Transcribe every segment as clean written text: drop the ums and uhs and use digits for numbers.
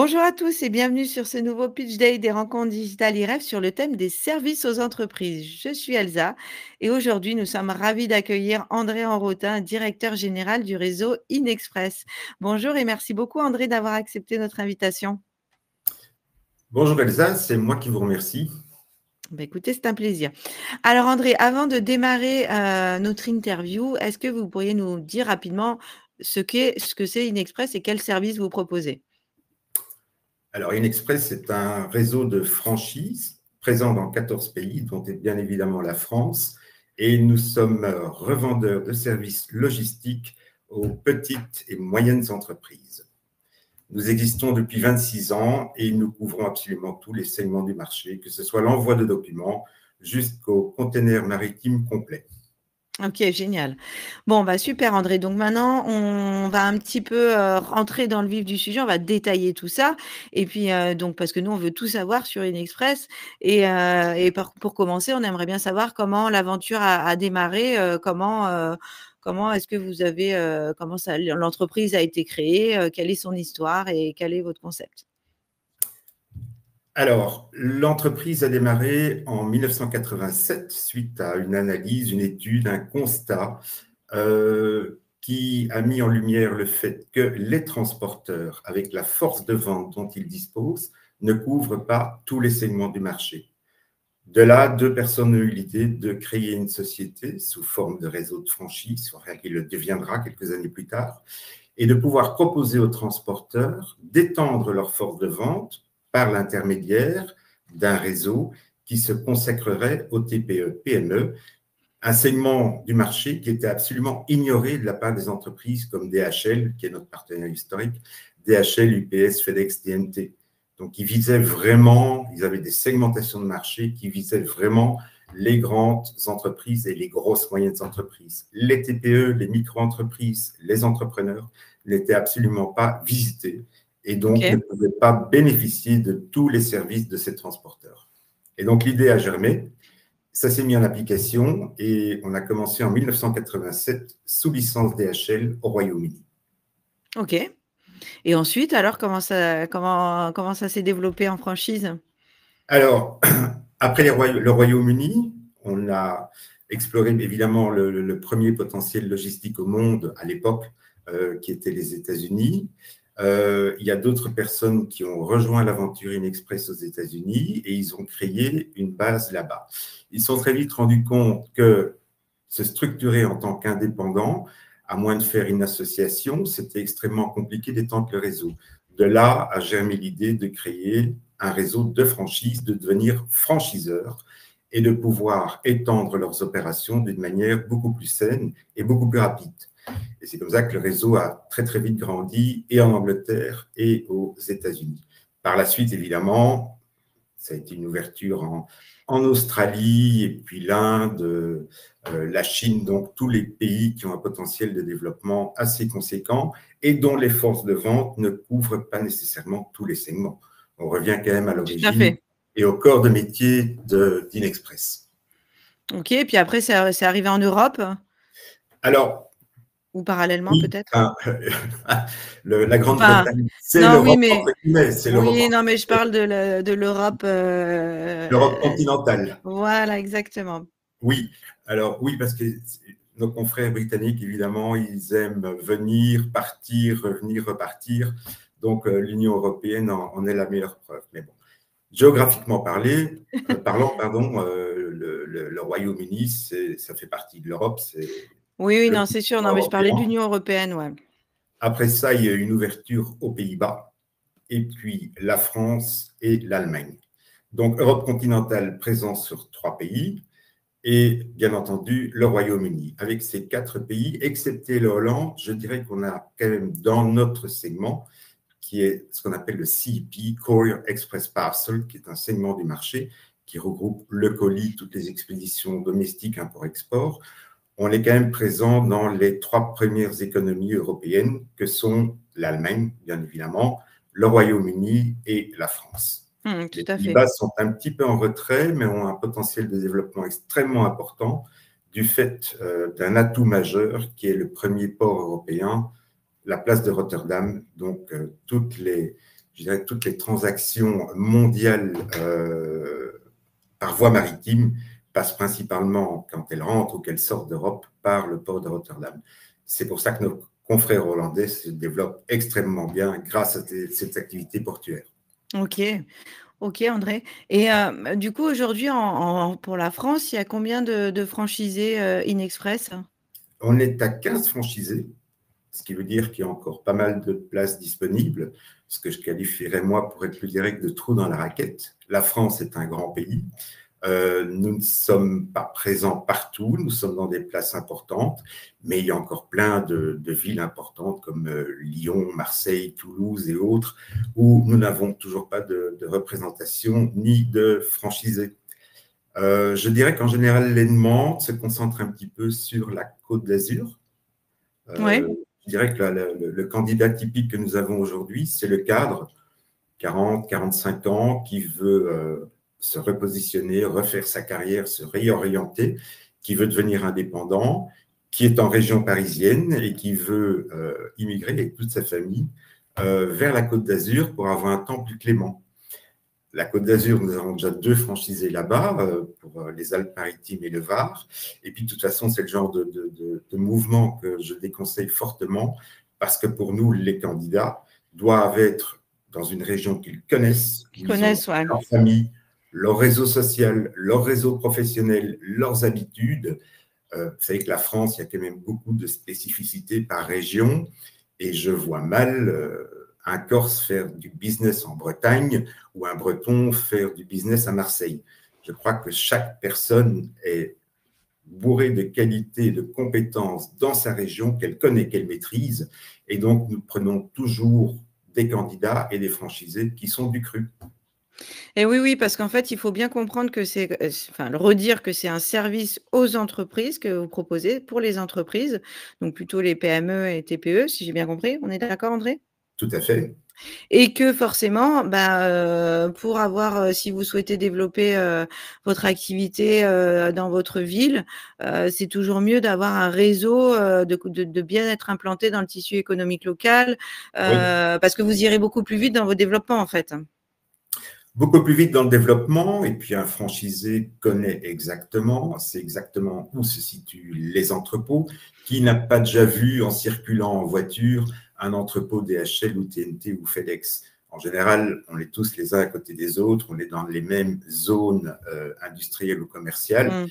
Bonjour à tous et bienvenue sur ce nouveau Pitch Day des rencontres digitales IREF sur le thème des services aux entreprises. Je suis Elsa et aujourd'hui nous sommes ravis d'accueillir André Enrotin, directeur général du réseau Inexpress. Bonjour et merci beaucoup André d'avoir accepté notre invitation. Bonjour Elsa, c'est moi qui vous remercie. Écoutez, c'est un plaisir. Alors André, avant de démarrer notre interview, est-ce que vous pourriez nous dire rapidement ce que c'est Inexpress et quels services vous proposez? Alors, Inexpress est un réseau de franchises présent dans 14 pays, dont est bien évidemment la France, et nous sommes revendeurs de services logistiques aux petites et moyennes entreprises. Nous existons depuis 26 ans et nous couvrons absolument tous les segments du marché, que ce soit l'envoi de documents jusqu'aux containers maritimes complets. OK, génial. Bon, bah, super André. Donc maintenant, on va un petit peu, rentrer dans le vif du sujet. On va détailler tout ça et puis, donc parce que nous, on veut tout savoir sur Inexpress et pour commencer, on aimerait bien savoir comment l'aventure a démarré, comment est-ce que vous avez, comment ça l'entreprise a été créée, quelle est son histoire et quel est votre concept? Alors, l'entreprise a démarré en 1987 suite à une analyse, une étude, un constat qui a mis en lumière le fait que les transporteurs, avec la force de vente dont ils disposent, ne couvrent pas tous les segments du marché. De là, deux personnes ont eu l'idée de créer une société sous forme de réseau de franchise, enfin, qui le deviendra quelques années plus tard, et de pouvoir proposer aux transporteurs d'étendre leur force de vente par l'intermédiaire d'un réseau qui se consacrerait aux TPE-PME, un segment du marché qui était absolument ignoré de la part des entreprises comme DHL, qui est notre partenaire historique, DHL, UPS, FedEx, TNT. Donc, ils avaient des segmentations de marché qui visaient vraiment les grandes entreprises et les grosses moyennes entreprises. Les TPE, les micro-entreprises, les entrepreneurs n'étaient absolument pas visités et donc ne OK. pouvaient pas bénéficier de tous les services de ces transporteurs. Et donc, l'idée a germé. Ça s'est mis en application et on a commencé en 1987 sous licence DHL au Royaume-Uni. OK. Et ensuite, alors comment ça s'est développé en franchise? Alors, après le Royaume-Uni, on a exploré évidemment le premier potentiel logistique au monde à l'époque, qui était les États-Unis. Il y a d'autres personnes qui ont rejoint l'aventure Inexpress aux États-Unis et ils ont créé une base là-bas. Ils se sont très vite rendus compte que se structurer en tant qu'indépendant, à moins de faire une association, c'était extrêmement compliqué d'étendre le réseau. De là a germé l'idée de créer un réseau de franchises, de devenir franchiseur et de pouvoir étendre leurs opérations d'une manière beaucoup plus saine et beaucoup plus rapide. Et c'est comme ça que le réseau a très très vite grandi et en Angleterre et aux États-Unis. Par la suite, évidemment, ça a été une ouverture en Australie et puis l'Inde, la Chine, donc tous les pays qui ont un potentiel de développement assez conséquent et dont les forces de vente ne couvrent pas nécessairement tous les segments. On revient quand même à Tout à l'origine fait. et au corps de métier d'Inexpress. OK, puis après c'est arrivé en Europe Alors, ou parallèlement oui, peut-être? enfin, la Enfin, Grande-Bretagne, c'est non, oui, l'Europe, mais entre guillemets, c'est l'Europe, oui, non, mais je parle de l'Europe, l'Europe continentale. voilà, exactement. Oui, alors oui, parce que nos confrères britanniques, évidemment, ils aiment venir, partir, revenir, repartir. Donc, l'Union européenne en est la meilleure preuve. Mais bon, géographiquement parlant, pardon, le Royaume-Uni, ça fait partie de l'Europe, c'est Oui, oui, le non, c'est sûr. Non, continent mais je parlais de européen. l'Union européenne, ouais. Après ça, il y a eu une ouverture aux Pays-Bas, et puis la France et l'Allemagne. Donc, Europe continentale présente sur 3 pays. Et bien entendu le Royaume-Uni. Avec ces 4 pays, excepté le Hollande, je dirais qu'on a quand même dans notre segment, qui est ce qu'on appelle le CEP, Courier Express Parcel, qui est un segment du marché qui regroupe le colis, toutes les expéditions domestiques, import-export. On est quand même présent dans les 3 premières économies européennes, que sont l'Allemagne, bien évidemment, le Royaume-Uni et la France. Tout Les à fait. Pays-Bas sont un petit peu en retrait, mais ont un potentiel de développement extrêmement important du fait d'un atout majeur qui est le premier port européen, la place de Rotterdam. Donc, je dirais, toutes les transactions mondiales par voie maritime passent principalement, quand elles rentrent ou qu'elles sortent d'Europe, par le port de Rotterdam. C'est pour ça que nos confrères hollandais se développent extrêmement bien grâce à cette activité portuaire. Ok, ok André. Et du coup, aujourd'hui, pour la France, il y a combien de franchisés InExpress? On est à 15 franchisés, ce qui veut dire qu'il y a encore pas mal de places disponibles, ce que je qualifierais, moi, pour être plus direct, de trous dans la raquette. La France est un grand pays. Nous ne sommes pas présents partout, nous sommes dans des places importantes, mais il y a encore plein de villes importantes comme Lyon, Marseille, Toulouse et autres, où nous n'avons toujours pas de représentation ni de franchisés. Je dirais qu'en général, les demandes se concentrent un petit peu sur la Côte d'Azur. Ouais. Je dirais que le candidat typique que nous avons aujourd'hui, c'est le cadre, 40, 45 ans, qui veut se repositionner, refaire sa carrière, se réorienter, qui veut devenir indépendant, qui est en région parisienne et qui veut immigrer avec toute sa famille vers la Côte d'Azur pour avoir un temps plus clément. La Côte d'Azur, nous avons déjà 2 franchisés là-bas pour les Alpes-Maritimes et le Var. Et puis, de toute façon, c'est le genre de mouvement que je déconseille fortement parce que pour nous, les candidats doivent être dans une région qu'ils connaissent, où ils ont Ouais. leur famille, leur réseau social, leur réseau professionnel, leurs habitudes. Vous savez que la France, il y a quand même beaucoup de spécificités par région et je vois mal un Corse faire du business en Bretagne ou un Breton faire du business à Marseille. Je crois que chaque personne est bourrée de qualités et de compétences dans sa région qu'elle connaît, qu'elle maîtrise. Et donc, nous prenons toujours des candidats et des franchisés qui sont du cru. Et oui, parce qu'en fait, il faut bien comprendre que enfin, le redire que c'est un service aux entreprises que vous proposez pour les entreprises, donc plutôt les PME et TPE, si j'ai bien compris. On est d'accord, André? Tout à fait. Et que forcément, pour avoir, si vous souhaitez développer votre activité dans votre ville, c'est toujours mieux d'avoir un réseau, de bien être implanté dans le tissu économique local, Oui. parce que vous irez beaucoup plus vite dans vos développements, en fait. Beaucoup plus vite dans le développement, et puis un franchisé connaît exactement, c'est exactement où se situent les entrepôts. Qui n'a pas déjà vu en circulant en voiture un entrepôt DHL ou TNT ou FedEx? En général, on est tous les uns à côté des autres, on est dans les mêmes zones industrielles ou commerciales.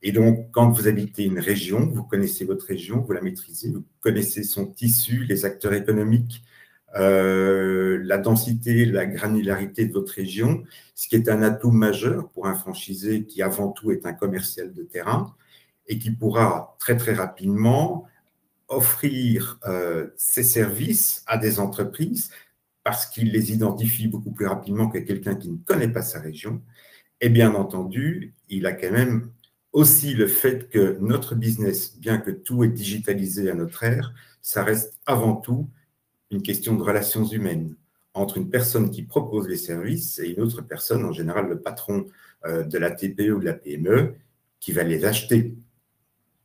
Et donc, quand vous habitez une région, vous connaissez votre région, vous la maîtrisez, vous connaissez son tissu, les acteurs économiques, la densité, la granularité de votre région, ce qui est un atout majeur pour un franchisé qui avant tout est un commercial de terrain et qui pourra très très rapidement offrir ses services à des entreprises parce qu'il les identifie beaucoup plus rapidement que quelqu'un qui ne connaît pas sa région. Et bien entendu, il a quand même aussi le fait que notre business, bien que tout est digitalisé à notre ère, ça reste avant tout une question de relations humaines entre une personne qui propose les services et une autre personne, en général le patron de la TPE ou de la PME, qui va les acheter.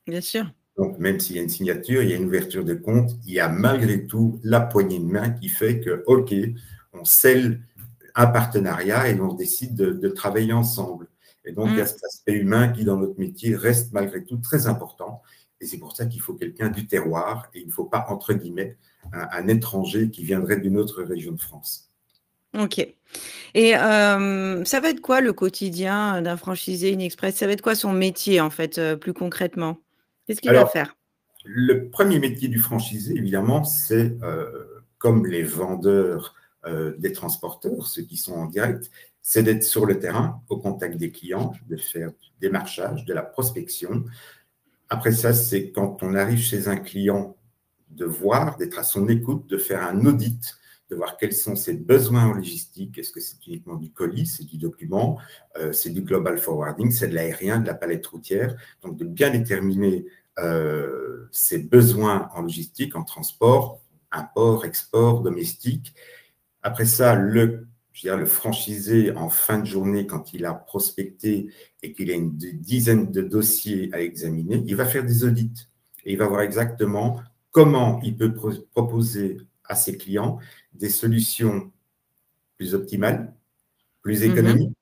Bien sûr. Donc, même s'il y a une signature, il y a une ouverture de compte, il y a malgré tout la poignée de main qui fait que, OK, on scelle un partenariat et on décide de travailler ensemble. Et donc, il y a cet aspect humain qui, dans notre métier, reste malgré tout très important. Et c'est pour ça qu'il faut quelqu'un du terroir et il ne faut pas, entre guillemets, un étranger qui viendrait d'une autre région de France. OK. Et ça va être quoi le quotidien d'un franchisé InExpress? Ça va être quoi son métier, en fait, plus concrètement? Qu'est-ce qu'il va Alors, faire? le premier métier du franchisé, évidemment, c'est comme les vendeurs des transporteurs, ceux qui sont en direct, c'est d'être sur le terrain, au contact des clients, de faire du démarchage, de la prospection. Après ça, c'est quand on arrive chez un client, de voir, d'être à son écoute, de faire un audit, de voir quels sont ses besoins en logistique. Est-ce que c'est uniquement du colis, c'est du document, c'est du global forwarding, c'est de l'aérien, de la palette routière. Donc, de bien déterminer ses besoins en logistique, en transport, import, export, domestique. Après ça, le franchisé, en fin de journée, quand il a prospecté et qu'il a une dizaine de dossiers à examiner, il va faire des audits et il va voir exactement comment il peut proposer à ses clients des solutions plus optimale, plus Mhm. économique,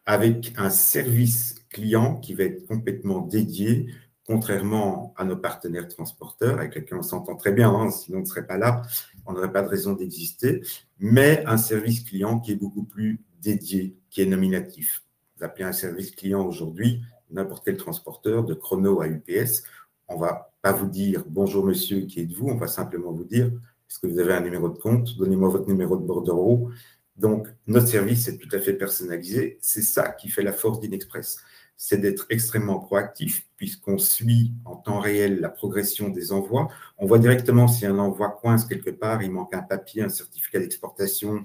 avec un service client qui va être complètement dédié, contrairement à nos partenaires transporteurs, avec lesquels on s'entend très bien, hein, sinon on ne serait pas là, on n'aurait pas de raison d'exister, mais un service client qui est beaucoup plus dédié, qui est nominatif. Vous appelez un service client aujourd'hui, n'importe quel transporteur, de Chrono à UPS, on ne va pas vous dire « Bonjour monsieur, qui êtes-vous ?» On va simplement vous dire « Est-ce que vous avez un numéro de compte? Donnez-moi votre numéro de bordereau. » Donc, notre service est tout à fait personnalisé. C'est ça qui fait la force d'Inexpress. C'est d'être extrêmement proactif, puisqu'on suit en temps réel la progression des envois. On voit directement si un envoi coince quelque part, il manque un papier, un certificat d'exportation,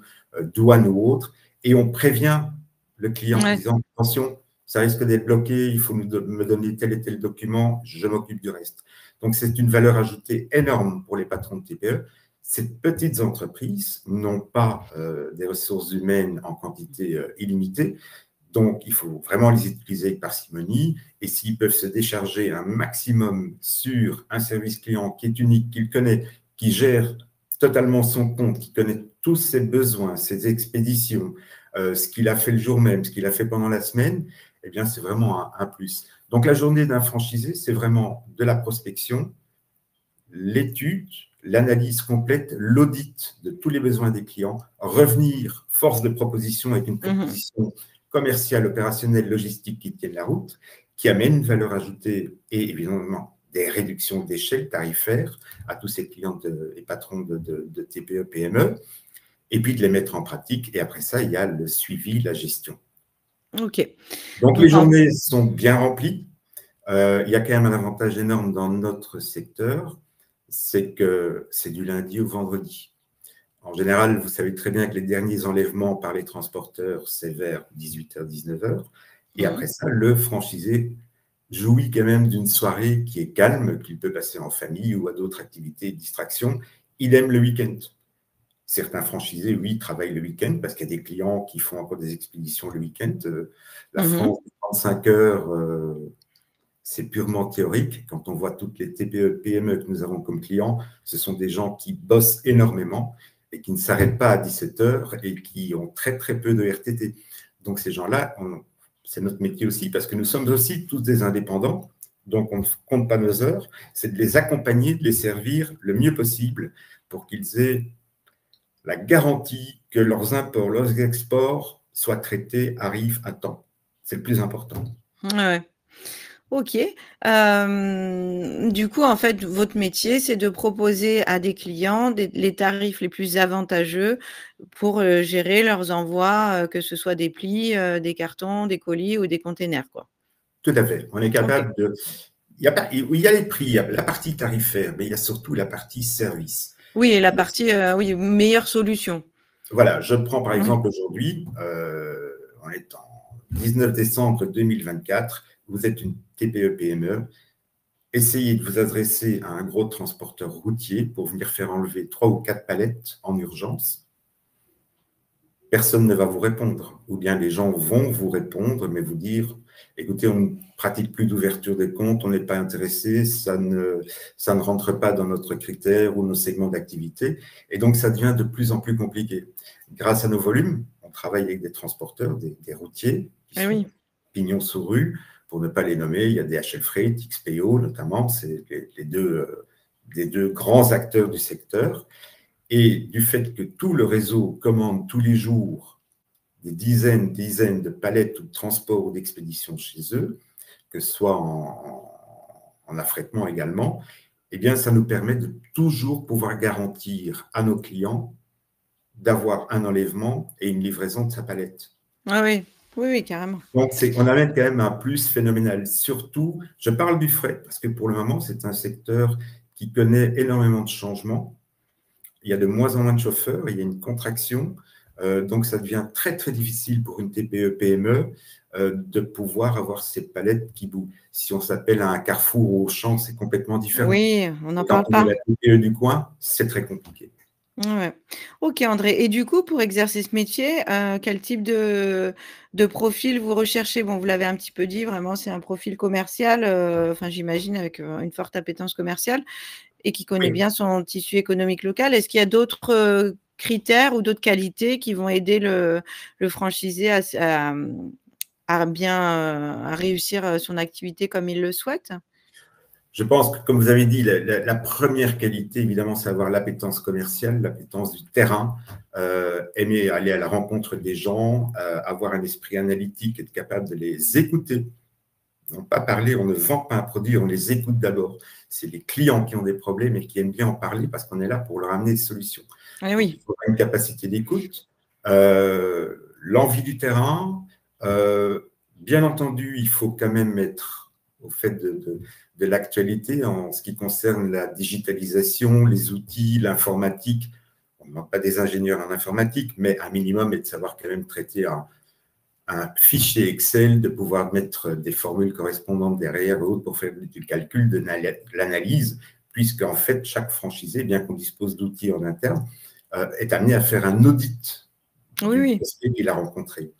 douane ou autre, et on prévient le client en Ouais. disant « Attention, ça risque d'être bloqué, il faut me donner tel et tel document, je m'occupe du reste. » Donc, c'est une valeur ajoutée énorme pour les patrons de TPE. Ces petites entreprises n'ont pas des ressources humaines en quantité illimitée, donc il faut vraiment les utiliser avec parcimonie. Et s'ils peuvent se décharger un maximum sur un service client qui est unique, qu'il connaît, qui gère totalement son compte, qui connaît tous ses besoins, ses expéditions, ce qu'il a fait le jour même, ce qu'il a fait pendant la semaine, eh bien c'est vraiment un plus. Donc la journée d'un franchisé, c'est vraiment de la prospection, l'étude, l'analyse complète, l'audit de tous les besoins des clients, revenir force de proposition avec une Mhm. proposition commerciale, opérationnelle, logistique qui tienne la route, qui amène une valeur ajoutée et évidemment des réductions d'échelle tarifaires à tous ces clients et patrons de TPE, PME, et puis de les mettre en pratique. Et après ça, il y a le suivi, la gestion. Ok. Donc, les Donc, journées sont bien remplies. Il y a quand même un avantage énorme dans notre secteur, c'est que c'est du lundi au vendredi. En général, vous savez très bien que les derniers enlèvements par les transporteurs, c'est vers 18h, 19h. Et après ça, le franchisé jouit quand même d'une soirée qui est calme, qu'il peut passer en famille ou à d'autres activités et distractions. Il aime le week-end. Certains franchisés, oui, travaillent le week-end parce qu'il y a des clients qui font encore des expéditions le week-end. La France, 35 heures, c'est purement théorique. Quand on voit toutes les TPE, PME que nous avons comme clients, ce sont des gens qui bossent énormément et qui ne s'arrêtent pas à 17 heures et qui ont très, très peu de RTT. Donc, ces gens-là, c'est notre métier aussi parce que nous sommes aussi tous des indépendants. Donc, on ne compte pas nos heures. C'est de les accompagner, de les servir le mieux possible pour qu'ils aient la garantie que leurs imports, leurs exports soient traités, arrivent à temps. C'est le plus important. ouais. Ok. Du coup, en fait, votre métier, c'est de proposer à des clients les tarifs les plus avantageux pour gérer leurs envois, que ce soit des plis, des cartons, des colis ou des containers, quoi. Tout à fait. On est Ok. capable de. Il y a les prix, il y a la partie tarifaire, mais il y a surtout la partie service. Oui, et la partie, oui, meilleure solution. Voilà, je prends par Mhm. exemple aujourd'hui, on est en 19 décembre 2024, vous êtes une TPE-PME, essayez de vous adresser à un gros transporteur routier pour venir faire enlever 3 ou 4 palettes en urgence. Personne ne va vous répondre. Ou bien les gens vont vous répondre, mais vous dire, écoutez, on ne pratique plus d'ouverture des comptes, on n'est pas intéressé, ça ne rentre pas dans notre critère ou nos segments d'activité. Et donc, ça devient de plus en plus compliqué. Grâce à nos volumes, on travaille avec des transporteurs, des routiers, qui Eh sont oui. pignons sur rue, pour ne pas les nommer. Il y a DHL Freight, XPO notamment, c'est les deux grands acteurs du secteur. Et du fait que tout le réseau commande tous les jours des dizaines de palettes ou de transport ou d'expédition chez eux, que ce soit en affrètement également, eh bien, ça nous permet de toujours pouvoir garantir à nos clients d'avoir un enlèvement et une livraison de sa palette. Ah oui. Oui, oui, carrément. Donc, on amène quand même un plus phénoménal. Surtout, je parle du fret, parce que pour le moment, c'est un secteur qui connaît énormément de changements. Il y a de moins en moins de chauffeurs, il y a une contraction. Donc, ça devient très, très difficile pour une TPE-PME de pouvoir avoir ces palettes qui bougent. Si on s'appelle à un Carrefour ou au Auchan, c'est complètement différent. Oui, on n'en Et quand parle on est pas. la TPE du coin, c'est très compliqué. Ouais. Ok, André. Et du coup, pour exercer ce métier, quel type de profil vous recherchez? Bon, vous l'avez un petit peu dit, vraiment, c'est un profil commercial, enfin, j'imagine, avec une forte appétence commerciale et qui connaît Oui. bien son tissu économique local. Est-ce qu'il y a d'autres critères ou d'autres qualités qui vont aider le franchisé à bien à réussir son activité comme il le souhaite? Je pense que, comme vous avez dit, la première qualité, évidemment, c'est avoir l'appétence commerciale, l'appétence du terrain, aimer aller à la rencontre des gens, avoir un esprit analytique, être capable de les écouter. Non pas parler, on ne vend pas un produit, on les écoute d'abord. C'est les clients qui ont des problèmes et qui aiment bien en parler parce qu'on est là pour leur amener des solutions. Eh Donc, il oui. faut une capacité d'écoute, l'envie du terrain. Bien entendu, il faut quand même être au fait de l'actualité en ce qui concerne la digitalisation, les outils, l'informatique. On ne demande pas des ingénieurs en informatique, mais un minimum est de savoir quand même traiter un fichier Excel, de pouvoir mettre des formules correspondantes derrière pour faire du calcul, de l'analyse, puisque en fait, chaque franchisé, bien qu'on dispose d'outils en interne, est amené à faire un audit Oui, du oui. prospect qu'il a rencontré.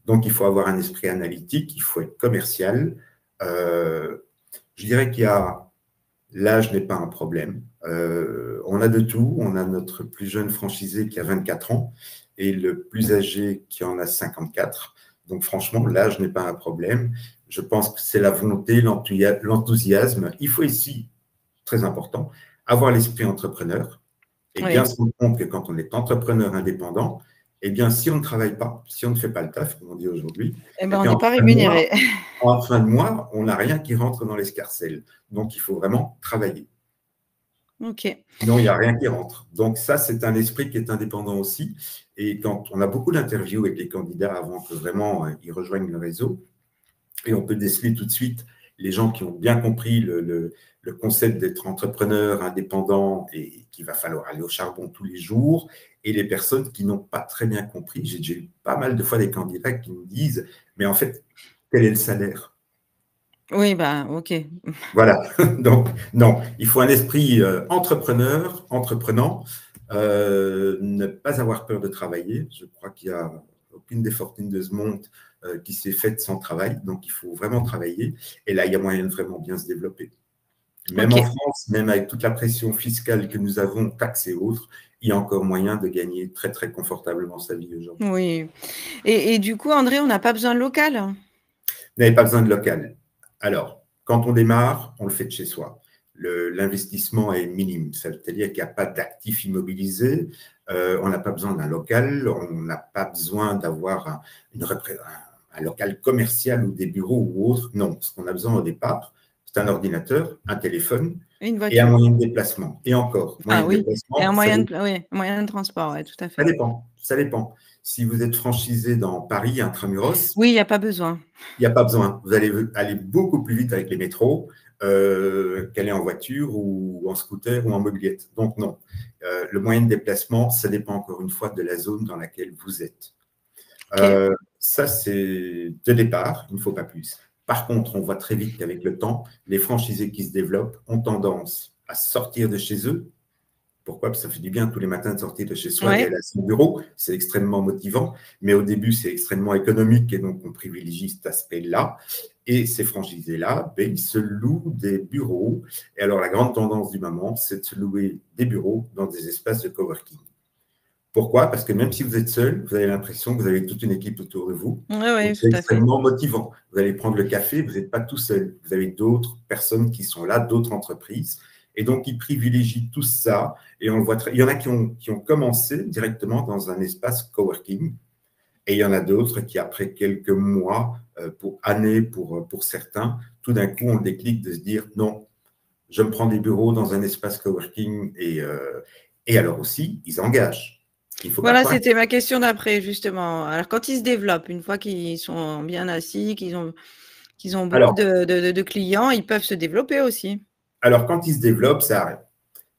Donc, il faut avoir un esprit analytique, il faut être commercial. Je dirais qu'il y a l'âge n'est pas un problème. On a de tout. On a notre plus jeune franchisé qui a 24 ans et le plus âgé qui en a 54. Donc, franchement, l'âge n'est pas un problème. Je pense que c'est la volonté, l'enthousiasme. Il faut ici, très important, avoir l'esprit entrepreneur et bien Oui. se rendre compte que quand on est entrepreneur indépendant, eh bien, si on ne travaille pas, si on ne fait pas le taf, comme on dit aujourd'hui, Eh eh ben, on bien, n'est pas rémunéré. en fin de mois, on n'a rien qui rentre dans l'escarcelle. Donc, il faut vraiment travailler. OK. Sinon, il n'y a rien qui rentre. Donc, ça, c'est un esprit qui est indépendant aussi. Et quand on a beaucoup d'interviews avec les candidats avant que vraiment ils rejoignent le réseau, et on peut déceler tout de suite les gens qui ont bien compris le concept d'être entrepreneur, indépendant et qu'il va falloir aller au charbon tous les jours, et les personnes qui n'ont pas très bien compris. J'ai déjà eu pas mal de fois des candidats qui me disent, mais en fait, quel est le salaire? Oui, bah, OK. Voilà, donc non, il faut un esprit entrepreneur, entreprenant, ne pas avoir peur de travailler. Je crois qu'il n'y a aucune des fortunes de ce monde qui s'est faite sans travail, donc il faut vraiment travailler. Et là, il y a moyen de vraiment bien se développer. Même en OK. France, même avec toute la pression fiscale que nous avons, taxes et autres, il y a encore moyen de gagner très, très confortablement sa vie aujourd'hui. Oui. Et du coup, André, on n'a pas besoin de local? Vous n'avez pas besoin de local. Alors, quand on démarre, on le fait de chez soi. L'investissement est minime, c'est-à-dire qu'il n'y a pas d'actifs immobilisés, on n'a pas besoin d'un local, on n'a pas besoin d'avoir un local commercial ou des bureaux ou autre. Non, ce qu'on a besoin au départ, c'est un ordinateur, un téléphone Une et un voiture? moyen de déplacement. Et encore, moyen Ah de oui, et un déplacement, moyen de oui, un moyen de transport, ouais, tout à ça fait. dépend. Ça dépend. Si vous êtes franchisé dans Paris, intramuros, Oui, il y a pas besoin. il n'y a pas besoin. Vous allez aller beaucoup plus vite avec les métros qu'aller en voiture ou en scooter ou en mobilette. Donc, non. Le moyen de déplacement, ça dépend encore une fois de la zone dans laquelle vous êtes. OK. Ça, c'est de départ, il ne faut pas plus. Par contre, on voit très vite qu'avec le temps, les franchisés qui se développent ont tendance à sortir de chez eux. Pourquoi? Parce que ça fait du bien tous les matins de sortir de chez soi et Ouais. d'aller à son bureau. C'est extrêmement motivant, mais au début, c'est extrêmement économique et donc on privilégie cet aspect-là. Et ces franchisés-là, ben, ils se louent des bureaux. Et alors, la grande tendance du moment, c'est de se louer des bureaux dans des espaces de coworking. Pourquoi? Parce que même si vous êtes seul, vous avez l'impression que vous avez toute une équipe autour de vous. Oui, Donc, oui, c'est tout à fait. extrêmement motivant. Vous allez prendre le café, vous n'êtes pas tout seul. Vous avez d'autres personnes qui sont là, d'autres entreprises. Et donc, ils privilégient tout ça. Et on le voit il y en a qui ont commencé directement dans un espace coworking. Et il y en a d'autres qui, après quelques mois, pour années pour certains, tout d'un coup, ont le déclic de se dire non, je me prends des bureaux dans un espace coworking et alors aussi, ils engagent. Il ne faut pas Voilà, croire. c'était ma question d'après, justement. Alors, quand ils se développent, une fois qu'ils sont bien assis, qu'ils ont beaucoup Alors, de clients, ils peuvent se développer aussi? alors, quand ils se développent, ça arrête.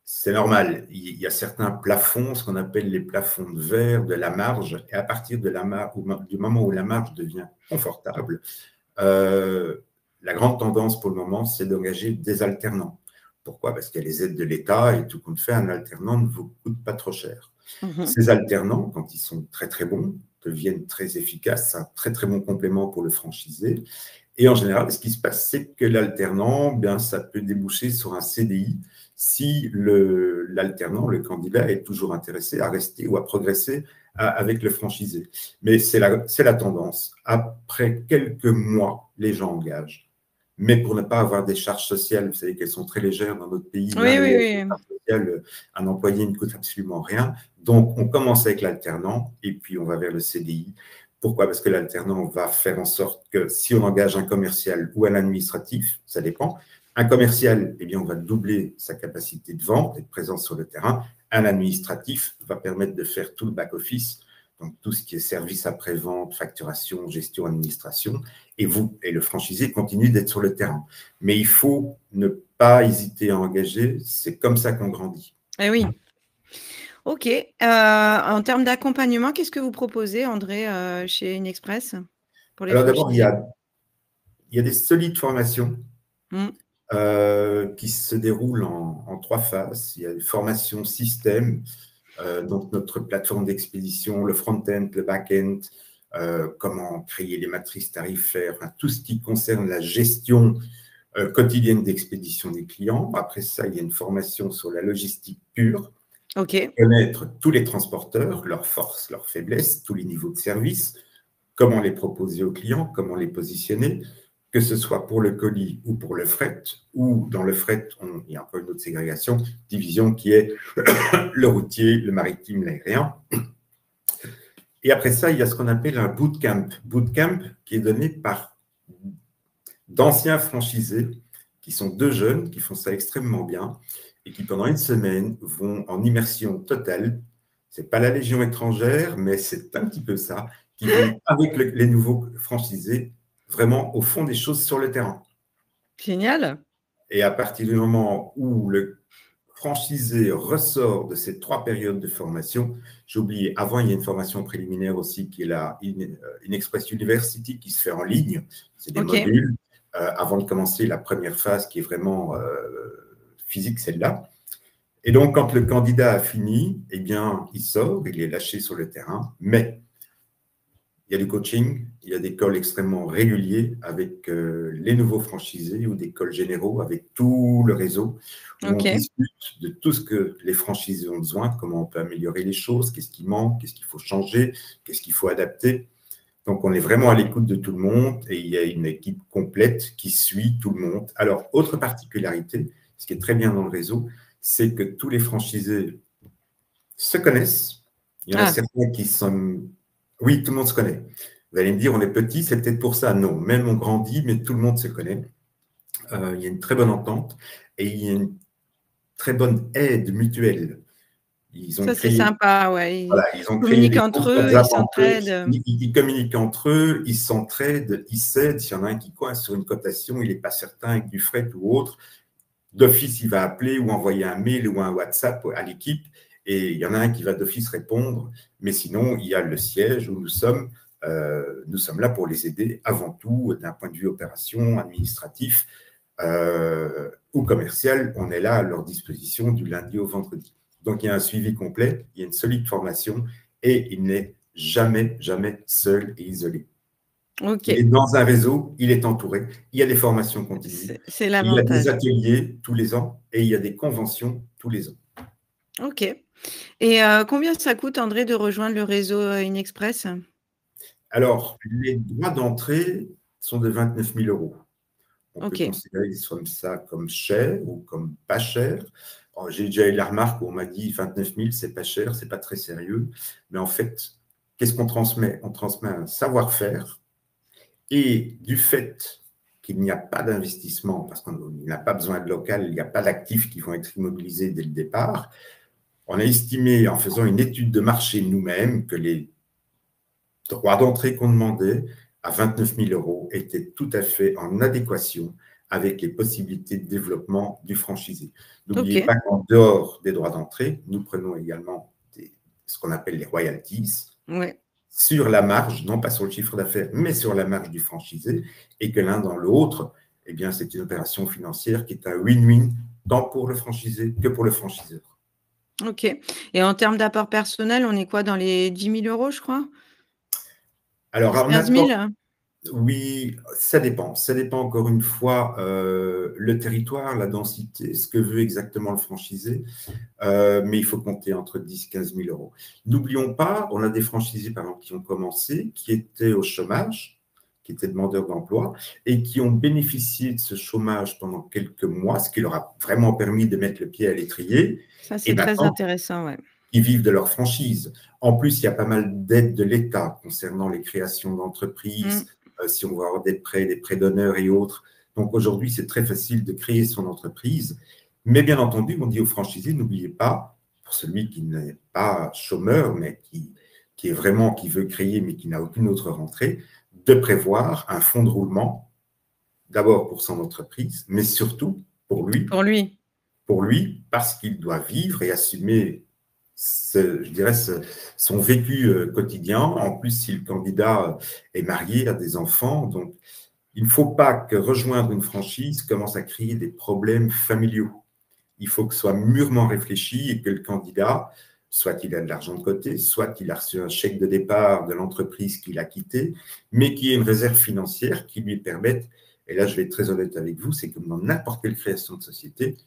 C'est normal. Il y a certains plafonds, ce qu'on appelle les plafonds de verre, de la marge. Et à partir de du moment où la marge devient confortable, euh, la grande tendance pour le moment, c'est d'engager des alternants. Pourquoi? Parce qu'il y a les aides de l'État et tout compte fait, un alternant ne vous coûte pas trop cher. Mmh. Ces alternants, quand ils sont très très bons, deviennent très efficaces, un très très bon complément pour le franchisé. Et en général, ce qui se passe, c'est que l'alternant, bien, ça peut déboucher sur un CDI si l'alternant, le candidat, est toujours intéressé à rester ou à progresser avec le franchisé. Mais c'est la tendance. Après quelques mois, les gens engagent. Mais pour ne pas avoir des charges sociales, vous savez qu'elles sont très légères dans notre pays, Oui, oui, les oui. charges sociales, un employé ne coûte absolument rien. Donc, on commence avec l'alternant et puis on va vers le CDI. Pourquoi? Parce que l'alternant va faire en sorte que si on engage un commercial ou un administratif, ça dépend. Un commercial, eh bien, on va doubler sa capacité de vente et de présence sur le terrain. Un administratif va permettre de faire tout le back-office, donc tout ce qui est service après-vente, facturation, gestion, administration. Et vous, et le franchisé, continue d'être sur le terrain. Mais il faut ne pas hésiter à engager. C'est comme ça qu'on grandit. Eh oui. OK. En termes d'accompagnement, qu'est-ce que vous proposez, André, chez Inexpress pour les Alors d'abord, franchisés? il y a des solides formations Mmh. qui se déroulent en 3 phases. Il y a une formation système, donc notre plateforme d'expédition, le front-end, le back-end, comment créer les matrices tarifaires, enfin, tout ce qui concerne la gestion quotidienne d'expédition des clients. Après ça, il y a une formation sur la logistique pure, OK. connaître tous les transporteurs, leurs forces, leurs faiblesses, tous les niveaux de service, comment les proposer aux clients, comment les positionner, que ce soit pour le colis ou pour le fret, ou dans le fret, il y a encore une autre division qui est le routier, le maritime, l'aérien. Et après ça, il y a ce qu'on appelle un bootcamp. Bootcamp qui est donné par d'anciens franchisés qui sont 2 jeunes, qui font ça extrêmement bien et qui, pendant une semaine, vont en immersion totale. Ce n'est pas la Légion étrangère, mais c'est un petit peu ça, qui vont, avec les nouveaux franchisés, vraiment au fond des choses sur le terrain. Génial. Et à partir du moment où le franchisé ressort de ces 3 périodes de formation, j'ai oublié, avant, il y a une formation préliminaire aussi qui est la Inexpress University qui se fait en ligne. C'est des OK. modules. Avant de commencer la première phase qui est vraiment physique, celle-là. Et donc, quand le candidat a fini, eh bien, il sort, il est lâché sur le terrain, mais il y a du coaching, il y a des calls extrêmement réguliers avec les nouveaux franchisés ou des calls généraux avec tout le réseau où on OK. discute de tout ce que les franchisés ont besoin, comment on peut améliorer les choses, qu'est-ce qui manque, qu'est-ce qu'il faut changer, qu'est-ce qu'il faut adapter. Donc, on est vraiment à l'écoute de tout le monde et il y a une équipe complète qui suit tout le monde. Alors, autre particularité, ce qui est très bien dans le réseau, c'est que tous les franchisés se connaissent. Il y en a certains qui sont… Oui, tout le monde se connaît. Vous allez me dire, on est petit, c'est peut-être pour ça. Non, même on grandit, mais tout le monde se connaît. Il y a une très bonne entente et il y a une très bonne aide mutuelle. Ils ont Ça, c'est créé… sympa, ouais. Voilà, Ils ils ont créé communiquent des groupes entre eux, ils WhatsApp entre eux, s'entraident. ils communiquent entre eux, ils s'entraident, ils s'aident. S'il y en a un qui coince sur une cotation, il n'est pas certain avec du fret ou autre, d'office, il va appeler ou envoyer un mail ou un WhatsApp à l'équipe et il y en a un qui va d'office répondre. Mais sinon, il y a le siège où nous sommes là pour les aider avant tout d'un point de vue opération, administratif ou commercial. On est là à leur disposition du lundi au vendredi. Donc, il y a un suivi complet, il y a une solide formation et il n'est jamais, jamais seul et isolé. OK. Il est dans un réseau, il est entouré, il y a des formations continues, C'est il y a des l'avantage. ateliers tous les ans et il y a des conventions tous les ans. OK. Et combien ça coûte, André, de rejoindre le réseau Inexpress? Alors, les droits d'entrée sont de 29 000 €. On peut OK. considérer ça comme cher ou comme pas cher. J'ai déjà eu la remarque où on m'a dit 29 000, c'est pas cher, c'est pas très sérieux. Mais en fait, qu'est-ce qu'on transmet? On transmet un savoir-faire et du fait qu'il n'y a pas d'investissement, parce qu'on n'a pas besoin de local, il n'y a pas d'actifs qui vont être immobilisés dès le départ, on a estimé, en faisant une étude de marché nous-mêmes, que les droits d'entrée qu'on demandait à 29 000 € étaient tout à fait en adéquation avec les possibilités de développement du franchisé. N'oubliez OK. pas qu'en dehors des droits d'entrée, nous prenons également ce qu'on appelle les royalties Ouais. sur la marge, non pas sur le chiffre d'affaires, mais sur la marge du franchisé, et que l'un dans l'autre, eh bien, c'est une opération financière qui est un win-win, tant pour le franchisé que pour le franchiseur. OK. Et en termes d'apport personnel, on est quoi dans les 10 000 €, je crois? Alors, 10 000 un 15 000? apport, Oui, ça dépend. Ça dépend encore une fois le territoire, la densité, ce que veut exactement le franchisé. Mais il faut compter entre 10 000 et 15 000 euros. N'oublions pas, on a des franchisés, par exemple, qui ont commencé, qui étaient au chômage, qui étaient demandeurs d'emploi, et qui ont bénéficié de ce chômage pendant quelques mois, ce qui leur a vraiment permis de mettre le pied à l'étrier. Ça, Et c'est très maintenant, intéressant, ouais. ils vivent de leur franchise. En plus, il y a pas mal d'aides de l'État concernant les créations Mm. d'entreprises, si on veut avoir des prêts d'honneur et autres. Donc aujourd'hui, c'est très facile de créer son entreprise. Mais bien entendu, on dit aux franchisés, n'oubliez pas, pour celui qui n'est pas chômeur, mais qui est vraiment, qui veut créer, mais qui n'a aucune autre rentrée, de prévoir un fonds de roulement, d'abord pour son entreprise, mais surtout pour lui, Pour lui. parce qu'il doit vivre et assumer, je dirais, son vécu quotidien. En plus, si le candidat est marié, a des enfants, donc il ne faut pas que rejoindre une franchise commence à créer des problèmes familiaux. Il faut que ce soit mûrement réfléchi et que le candidat, soit il a de l'argent de côté, soit il a reçu un chèque de départ de l'entreprise qu'il a quittée, mais qui ait une réserve financière qui lui permette, et là je vais être très honnête avec vous, c'est comme dans n'importe quelle création de société,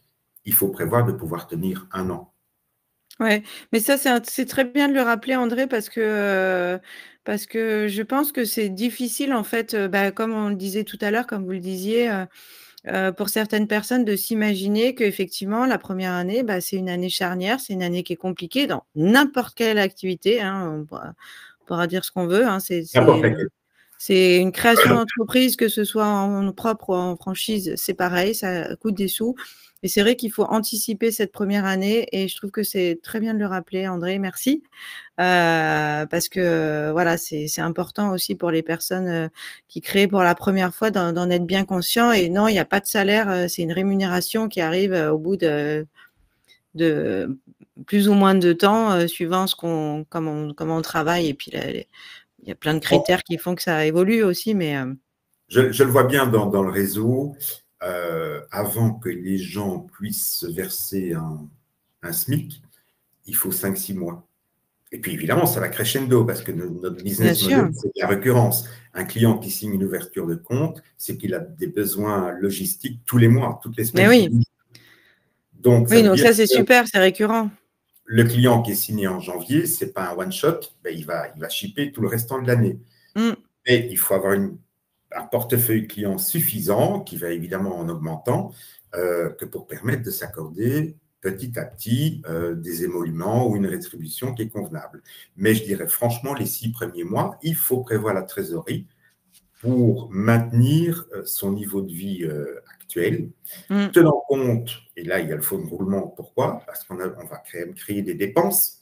il faut prévoir de pouvoir tenir 1 an. Ouais, mais ça, c'est très bien de le rappeler, André, parce que je pense que c'est difficile, en fait, bah, comme on le disait tout à l'heure, comme vous le disiez, pour certaines personnes de s'imaginer qu'effectivement la première année, bah, c'est une année charnière, c'est une année qui est compliquée dans n'importe quelle activité, hein, on pourra dire ce qu'on veut, hein, N'importe laquelle. c'est une création d'entreprise, que ce soit en propre ou en franchise, c'est pareil, ça coûte des sous et c'est vrai qu'il faut anticiper cette première année et je trouve que c'est très bien de le rappeler, André, merci. Parce que, voilà, c'est important aussi pour les personnes, qui créent pour la première fois d'en être bien conscient et non, il y a pas de salaire, c'est une rémunération qui arrive, au bout de plus ou moins de temps, suivant comment on travaille et puis il y a plein de critères qui font que ça évolue aussi, mais Je le vois bien dans le réseau. Avant que les gens puissent se verser un SMIC, il faut 5 6 mois. Et puis évidemment, ça va crescendo parce que notre bien business sûr. model, c'est la récurrence. Un client qui signe une ouverture de compte, c'est qu'il a des besoins logistiques tous les mois, toutes les Mais semaines. oui, Donc, ça oui, veut donc dire ça, c'est que super, c'est récurrent. le client qui est signé en janvier, ce n'est pas un one-shot, ben, il va shipper tout le restant de l'année. Mmh. Et il faut avoir un portefeuille client suffisant, qui va évidemment en augmentant, que pour permettre de s'accorder petit à petit des émoluments ou une rétribution qui est convenable. Mais je dirais franchement, les 6 premiers mois, il faut prévoir la trésorerie pour maintenir son niveau de vie actuel, Mmh. tenant compte, et là il y a le fonds de roulement, pourquoi? Parce qu'on va créer des dépenses,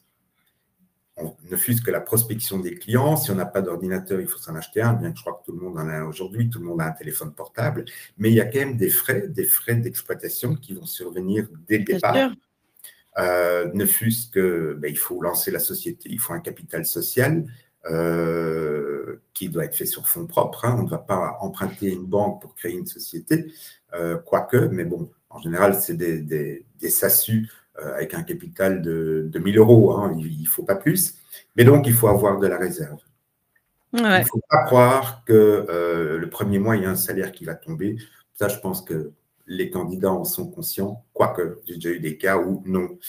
ne fût-ce que la prospection des clients. Si on n'a pas d'ordinateur, il faut s'en acheter un, bien que je crois que tout le monde en a aujourd'hui, tout le monde a un téléphone portable, mais il y a quand même des frais d'exploitation qui vont survenir dès le Bien départ. sûr. Ne fût-ce que il faut lancer la société, il faut un capital social qui doit être fait sur fonds propres. Hein. On ne va pas emprunter une banque pour créer une société, quoique, mais bon, en général, c'est des SASU avec un capital de 1 000 euros. Hein. Il ne faut pas plus. Mais donc, il faut avoir de la réserve. Il ne Ouais. faut pas croire que le premier mois, il y a un salaire qui va tomber. Ça, je pense que les candidats en sont conscients, quoique j'ai déjà eu des cas où non.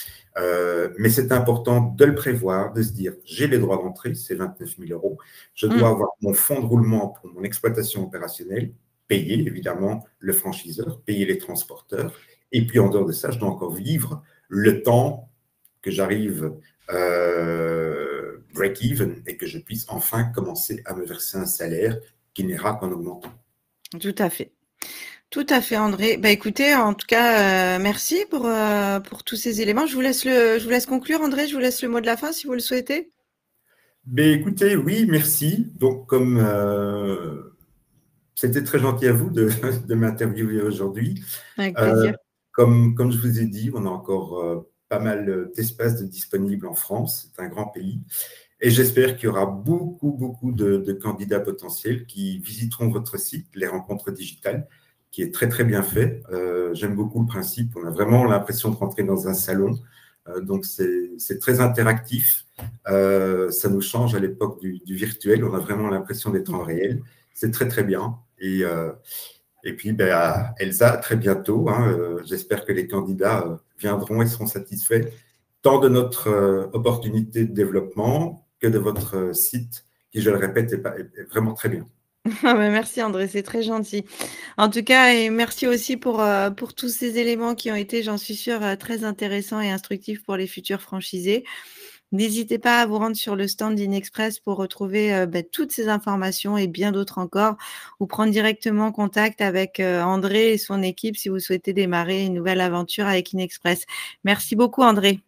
Mais c'est important de le prévoir, de se dire, j'ai les droits d'entrée, c'est 29 000 euros. Je Mmh. dois avoir mon fonds de roulement pour mon exploitation opérationnelle, payer évidemment le franchiseur, payer les transporteurs. Et puis en dehors de ça, je dois encore vivre le temps que j'arrive break-even et que je puisse enfin commencer à me verser un salaire qui n'ira qu'en augmentant. Tout à fait. Tout à fait, André. Bah, écoutez, en tout cas, merci pour tous ces éléments. Je vous laisse conclure, André. Je vous laisse le mot de la fin si vous le souhaitez. Mais écoutez, oui, merci. Donc, comme c'était très gentil à vous de m'interviewer aujourd'hui. Avec Euh, plaisir. comme je vous ai dit, on a encore pas mal d'espace de disponible en France. C'est un grand pays. Et j'espère qu'il y aura beaucoup de candidats potentiels qui visiteront votre site, les rencontres digitales, qui est très, très bien fait. J'aime beaucoup le principe. On a vraiment l'impression de rentrer dans un salon. Donc, c'est très interactif. Ça nous change à l'époque du virtuel. On a vraiment l'impression d'être en réel. c'est très, très bien. Et puis, ben, Elsa, à très bientôt, hein. J'espère que les candidats viendront et seront satisfaits tant de notre opportunité de développement que de votre site, qui, je le répète, est vraiment très bien. Ah bah, merci André, c'est très gentil. En tout cas et merci aussi pour tous ces éléments qui ont été, j'en suis sûre, très intéressants et instructifs pour les futurs franchisés. N'hésitez pas à vous rendre sur le stand d'Inexpress pour retrouver, toutes ces informations et bien d'autres encore, ou prendre directement contact avec, André et son équipe si vous souhaitez démarrer une nouvelle aventure avec Inexpress. Merci beaucoup André.